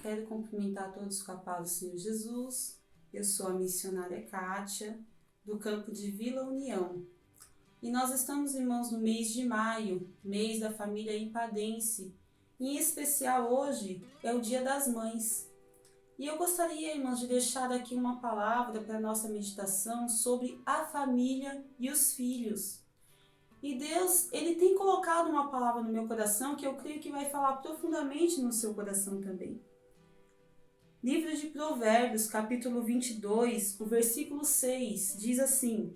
Quero cumprimentar todos com a paz do Senhor Jesus. Eu sou a missionária Kátia, do campo de Vila União. E nós estamos, irmãos, no mês de maio, mês da família ipadense. Em especial hoje é o Dia das Mães. E eu gostaria, irmãos, de deixar aqui uma palavra para a nossa meditação sobre a família e os filhos. E Deus, Ele tem colocado uma palavra no meu coração que eu creio que vai falar profundamente no seu coração também. Livro de Provérbios, capítulo 22, o versículo 6, diz assim: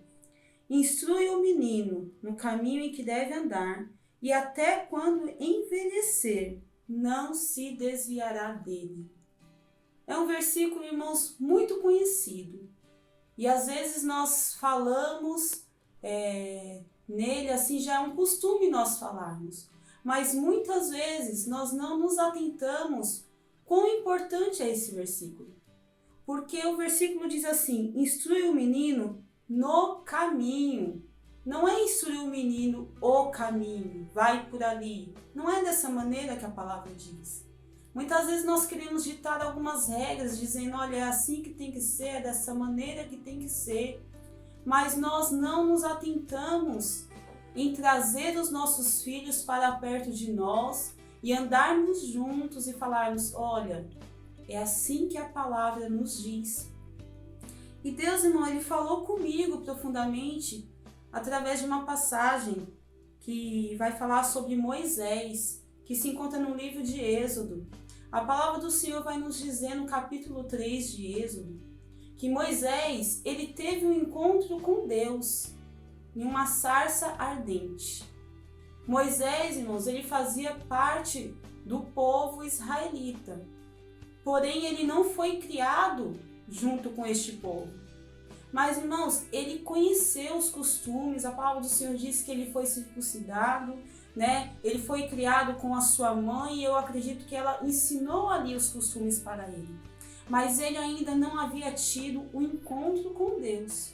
Instrui o menino no caminho em que deve andar, e até quando envelhecer, não se desviará dele. É um versículo, irmãos, muito conhecido. E às vezes nós falamos nele, assim, já é um costume nós falarmos. Mas muitas vezes nós não nos atentamos quão importante é esse versículo. Porque o versículo diz assim: instrui o menino no caminho. Não é instruir o menino o caminho, vai por ali. Não é dessa maneira que a palavra diz. Muitas vezes nós queremos ditar algumas regras, dizendo, olha, é assim que tem que ser, é dessa maneira que tem que ser. Mas nós não nos atentamos em trazer os nossos filhos para perto de nós e andarmos juntos e falarmos, olha, é assim que a palavra nos diz. E Deus, irmão, Ele falou comigo profundamente através de uma passagem que vai falar sobre Moisés, que se encontra no livro de Êxodo. A palavra do Senhor vai nos dizer no capítulo 3 de Êxodo, que Moisés, ele teve um encontro com Deus em uma sarça ardente. Moisés, irmãos, ele fazia parte do povo israelita. Porém, ele não foi criado junto com este povo. Mas, irmãos, ele conheceu os costumes. A palavra do Senhor diz que ele foi circuncidado, né? Ele foi criado com a sua mãe e eu acredito que ela ensinou ali os costumes para ele. Mas ele ainda não havia tido o encontro com Deus.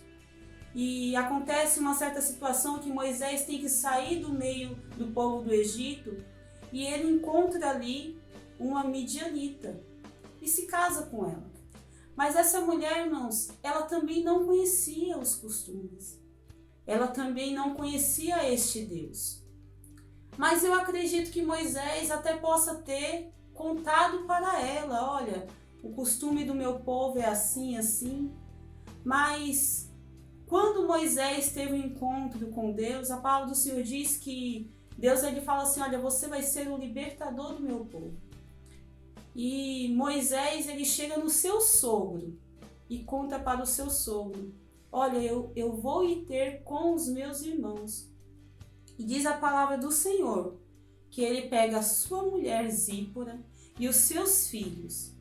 E acontece uma certa situação que Moisés tem que sair do meio do povo do Egito e ele encontra ali uma midianita e se casa com ela. Mas essa mulher, irmãos, ela também não conhecia os costumes. Ela também não conhecia este Deus. Mas eu acredito que Moisés até possa ter contado para ela, olha, o costume do meu povo é assim, assim. Mas quando Moisés teve um encontro com Deus, a palavra do Senhor diz que Deus ele fala assim, olha, você vai ser o libertador do meu povo. E Moisés ele chega no seu sogro e conta para o seu sogro, olha, eu vou ir ter com os meus irmãos. E diz a palavra do Senhor que ele pega a sua mulher Zípora e os seus filhos.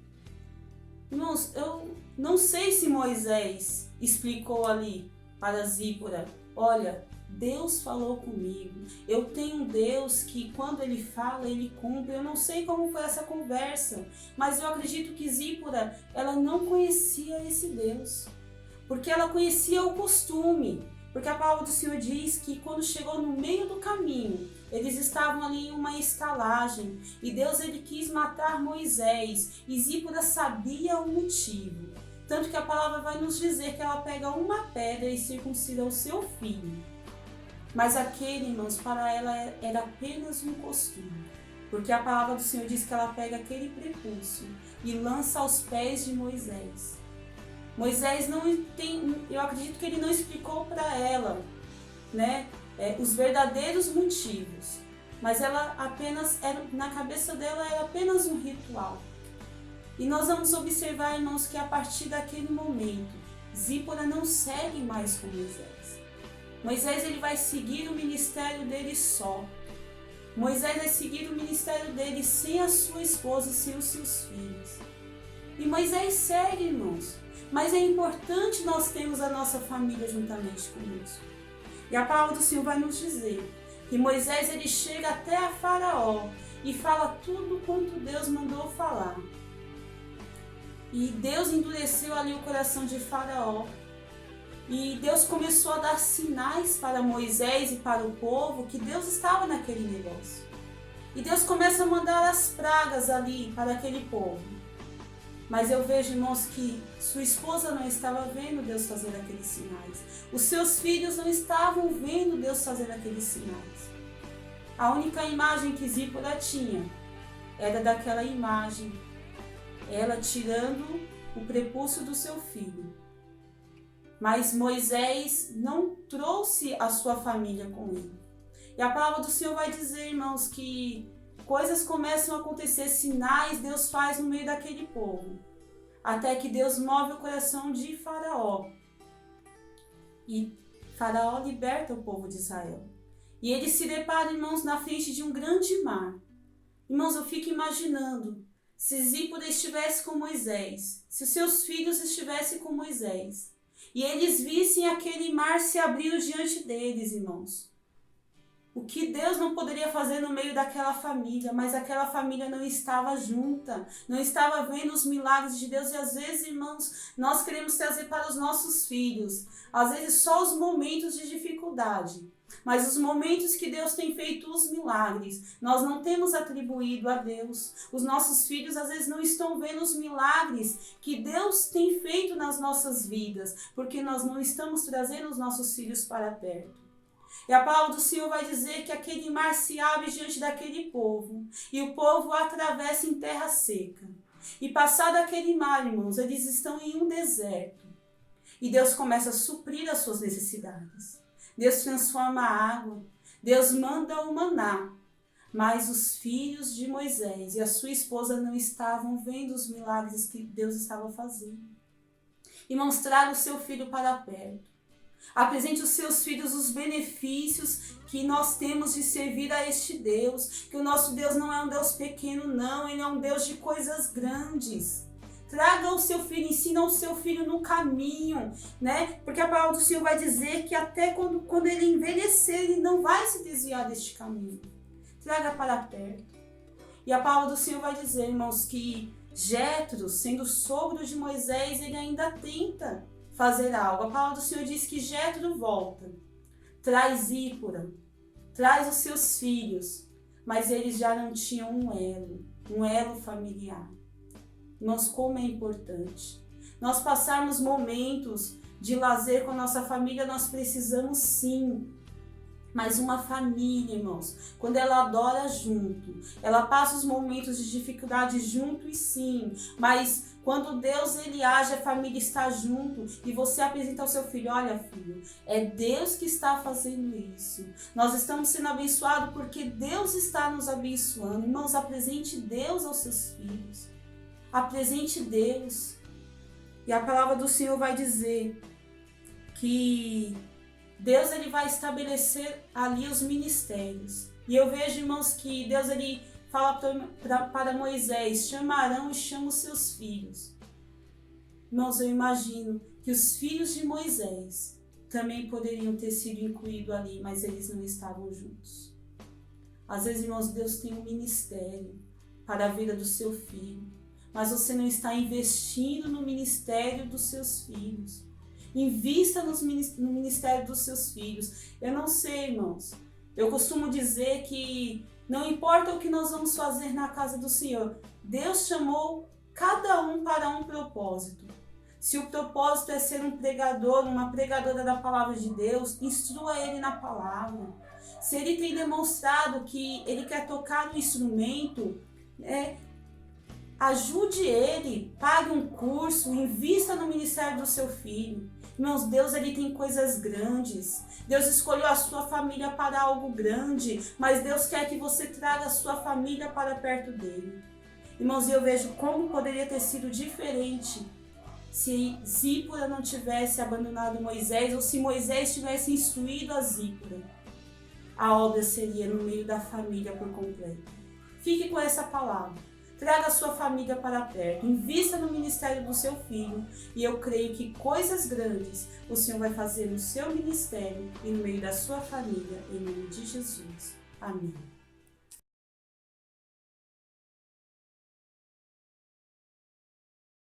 Irmãos, eu não sei se Moisés explicou ali para Zípora, olha, Deus falou comigo, eu tenho um Deus que quando Ele fala, Ele cumpre. Eu não sei como foi essa conversa, mas eu acredito que Zípora, ela não conhecia esse Deus, porque ela conhecia o costume, porque a palavra do Senhor diz que quando chegou no meio do caminho, eles estavam ali em uma estalagem, e Deus ele quis matar Moisés, e Zípora sabia o motivo. Tanto que a palavra vai nos dizer que ela pega uma pedra e circuncida o seu filho. Mas aquele, irmãos, para ela era apenas um costume. Porque a palavra do Senhor diz que ela pega aquele prepúcio e lança aos pés de Moisés. Moisés não tem, eu acredito que ele não explicou para ela, né, os verdadeiros motivos. Mas ela apenas, na cabeça dela, era apenas um ritual. E nós vamos observar, irmãos, que a partir daquele momento, Zípora não segue mais com Moisés. Moisés ele vai seguir o ministério dele só. Moisés vai seguir o ministério dele sem a sua esposa, sem os seus filhos. E Moisés segue, irmãos. Mas é importante nós termos a nossa família juntamente conosco. E a palavra do Senhor vai nos dizer que Moisés ele chega até a Faraó e fala tudo quanto Deus mandou falar. E Deus endureceu ali o coração de Faraó. E Deus começou a dar sinais para Moisés e para o povo que Deus estava naquele negócio. E Deus começa a mandar as pragas ali para aquele povo. Mas eu vejo, irmãos, que sua esposa não estava vendo Deus fazer aqueles sinais. Os seus filhos não estavam vendo Deus fazer aqueles sinais. A única imagem que Zípora tinha era daquela imagem, ela tirando o prepúcio do seu filho. Mas Moisés não trouxe a sua família com ele. E a palavra do Senhor vai dizer, irmãos, que coisas começam a acontecer, sinais Deus faz no meio daquele povo. Até que Deus move o coração de Faraó. E Faraó liberta o povo de Israel. E ele se depara, irmãos, na frente de um grande mar. Irmãos, eu fico imaginando, se Zípora estivesse com Moisés, se os seus filhos estivessem com Moisés, e eles vissem aquele mar se abrir diante deles, irmãos. O que Deus não poderia fazer no meio daquela família, mas aquela família não estava junta, não estava vendo os milagres de Deus. E às vezes, irmãos, nós queremos trazer para os nossos filhos, às vezes só os momentos de dificuldade, mas os momentos que Deus tem feito os milagres, nós não temos atribuído a Deus. Os nossos filhos às vezes não estão vendo os milagres que Deus tem feito nas nossas vidas, porque nós não estamos trazendo os nossos filhos para perto. E a palavra do Senhor vai dizer que aquele mar se abre diante daquele povo, e o povo atravessa em terra seca. E passado aquele mar, irmãos, eles estão em um deserto. E Deus começa a suprir as suas necessidades. Deus transforma a água, Deus manda o maná. Mas os filhos de Moisés e a sua esposa não estavam vendo os milagres que Deus estava fazendo. Irmãos, traga o seu filho para perto. Apresente aos seus filhos os benefícios que nós temos de servir a este Deus. Que o nosso Deus não é um Deus pequeno, não. Ele é um Deus de coisas grandes. Traga o seu filho, ensina o seu filho no caminho, né? Porque a palavra do Senhor vai dizer que até quando ele envelhecer, ele não vai se desviar deste caminho. Traga para perto. E a palavra do Senhor vai dizer, irmãos, que Jétro, sendo sogro de Moisés, ele ainda tenta fazer algo. A palavra do Senhor diz que Jétro volta, traz Zípora, traz os seus filhos, mas eles já não tinham um elo familiar. Irmãos, como é importante nós passarmos momentos de lazer com a nossa família, nós precisamos sim. Mas uma família, irmãos, quando ela adora junto, ela passa os momentos de dificuldade junto e sim, mas quando Deus ele age, a família está junto e você apresenta ao seu filho, olha filho, é Deus que está fazendo isso. Nós estamos sendo abençoados porque Deus está nos abençoando. Irmãos, apresente Deus aos seus filhos. Apresente Deus. E a palavra do Senhor vai dizer que Deus ele vai estabelecer ali os ministérios. E eu vejo, irmãos, que Deus ele fala para Moisés, chama Arão e chama os seus filhos. Irmãos, eu imagino que os filhos de Moisés também poderiam ter sido incluídos ali, mas eles não estavam juntos. Às vezes, irmãos, Deus tem um ministério para a vida do seu filho, mas você não está investindo no ministério dos seus filhos. Invista no ministério dos seus filhos. Eu não sei, irmãos. Eu costumo dizer que não importa o que nós vamos fazer na casa do Senhor. Deus chamou cada um para um propósito. Se o propósito é ser um pregador, uma pregadora da palavra de Deus, instrua ele na palavra. Se ele tem demonstrado que ele quer tocar no instrumento, ajude ele, pague um curso, invista no ministério do seu filho. Irmãos, Deus ele tem coisas grandes. Deus escolheu a sua família para algo grande, mas Deus quer que você traga a sua família para perto dele. Irmãos, eu vejo como poderia ter sido diferente se Zípora não tivesse abandonado Moisés ou se Moisés tivesse instruído a Zípora. A obra seria no meio da família por completo. Fique com essa palavra. Traga a sua família para perto, invista no ministério do seu filho e eu creio que coisas grandes o Senhor vai fazer no seu ministério e no meio da sua família, em nome de Jesus. Amém.